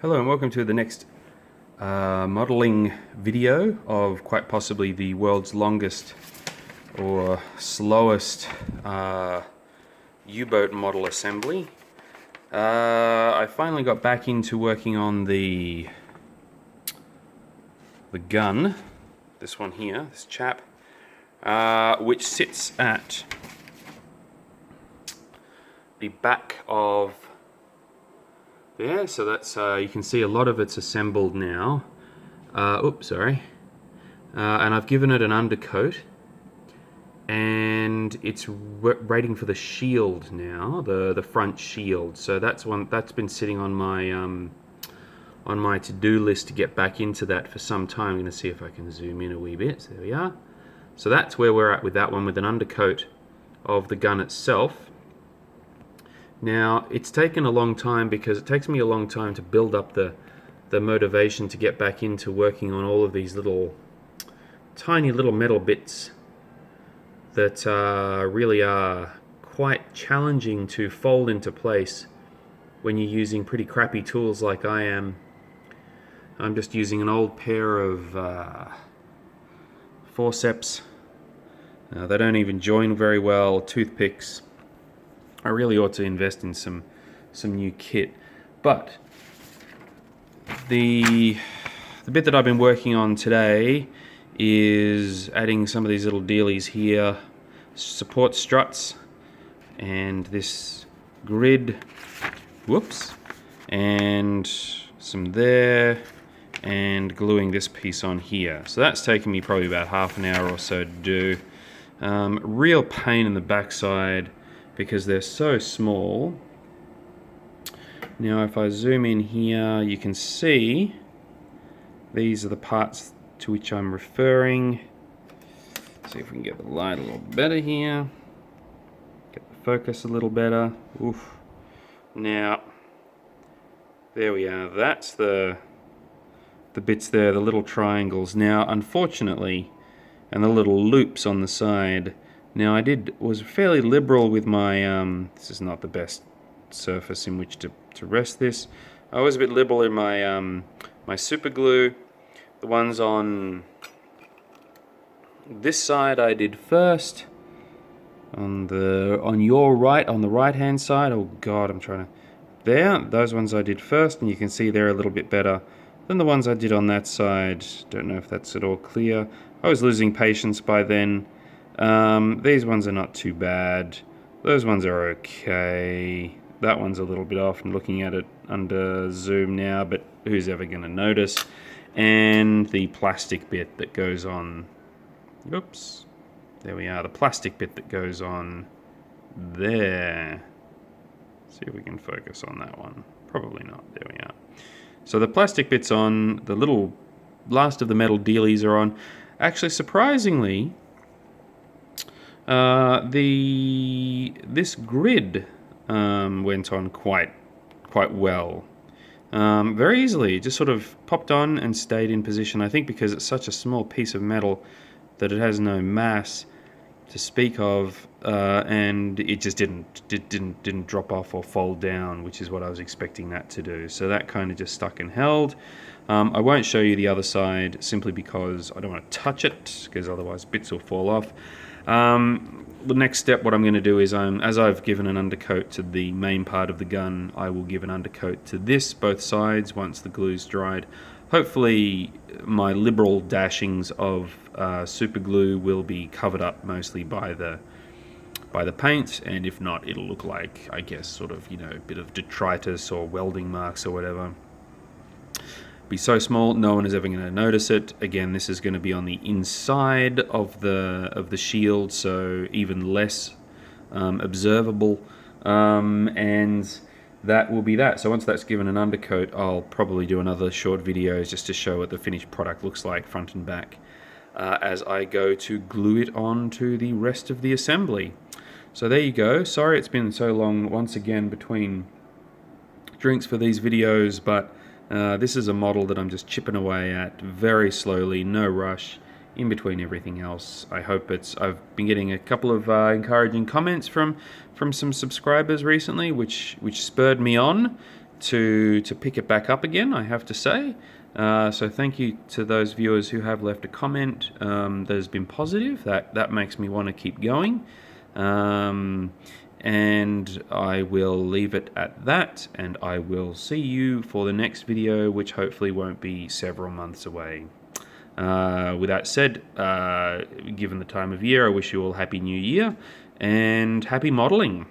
Hello and welcome to the next modeling video of quite possibly the world's longest or slowest U-boat model assembly. I finally got back into working on the gun, this one here, this chap, which sits at the back of there, so that's you can see a lot of it's assembled now. And I've given it an undercoat, and it's waiting for the shield now, the front shield. So that's been sitting on my to-do list to get back into that for some time. I'm going to see if I can zoom in a wee bit. So there we are. So that's where we're at with that one, with an undercoat of the gun itself. Now, it's taken a long time because it takes me a long time to build up the motivation to get back into working on all of these tiny little metal bits that really are quite challenging to fold into place when you're using pretty crappy tools like I am. I'm just using an old pair of forceps. They don't even join very well, toothpicks. I really ought to invest in some new kit, but the bit that I've been working on today is adding some of these little dealies here, support struts, and this grid, and some there, and gluing this piece on here. So that's taken me probably about half an hour or so to do. Real pain in the backside, because they're so small. Now if I zoom in here, you can see these are the parts to which I'm referring. See if we can get the light a little better here. Get the focus a little better. Oof. Now, there we are. That's the bits there, the little triangles. Now, unfortunately, and the little loops on the side. Now I was fairly liberal with my, this is not the best surface in which to rest this. I was a bit liberal in my my super glue. The ones on this side I did first. On the right hand side, oh god, those ones I did first, and you can see they're a little bit better than the ones I did on that side. Don't know if that's at all clear. I was losing patience by then. These ones are not too bad. Those ones are okay. That one's a little bit off. I'm looking at it under zoom now, but who's ever going to notice? And the plastic bit that goes on. Oops. There we are. The plastic bit that goes on there. See if we can focus on that one. Probably not. There we are. So the plastic bit's on. The little last of the metal dealies are on. Actually, surprisingly, this grid went on quite well, very easily. It just sort of popped on and stayed in position. I think because it's such a small piece of metal that it has no mass to speak of, and it just didn't drop off or fold down, which is what I was expecting that to do. So that kind of just stuck and held. I won't show you the other side simply because I don't want to touch it, because otherwise bits will fall off. The next step, what I'm going to do is, as I've given an undercoat to the main part of the gun, I will give an undercoat to both sides once the glue's dried. Hopefully my liberal dashings of super glue will be covered up mostly by the paint, and if not, it'll look like, I guess, sort of, a bit of detritus or welding marks or whatever. Be so small no one is ever going to notice it. Again, this is going to be on the inside of the shield, so even less observable, and that will be that. So once that's given an undercoat, I'll probably do another short video just to show what the finished product looks like front and back, as I go to glue it on to the rest of the assembly. So there you go. Sorry it's been so long once again between drinks for these videos, but this is a model that I'm just chipping away at very slowly, no rush, in between everything else. I hope I've been getting a couple of encouraging comments from some subscribers recently, which spurred me on to pick it back up again, I have to say. So thank you to those viewers who have left a comment that has been positive. That makes me want to keep going. And I will leave it at that, and I will see you for the next video, which hopefully won't be several months away. With that said, given the time of year, I wish you all Happy New Year and happy modelling.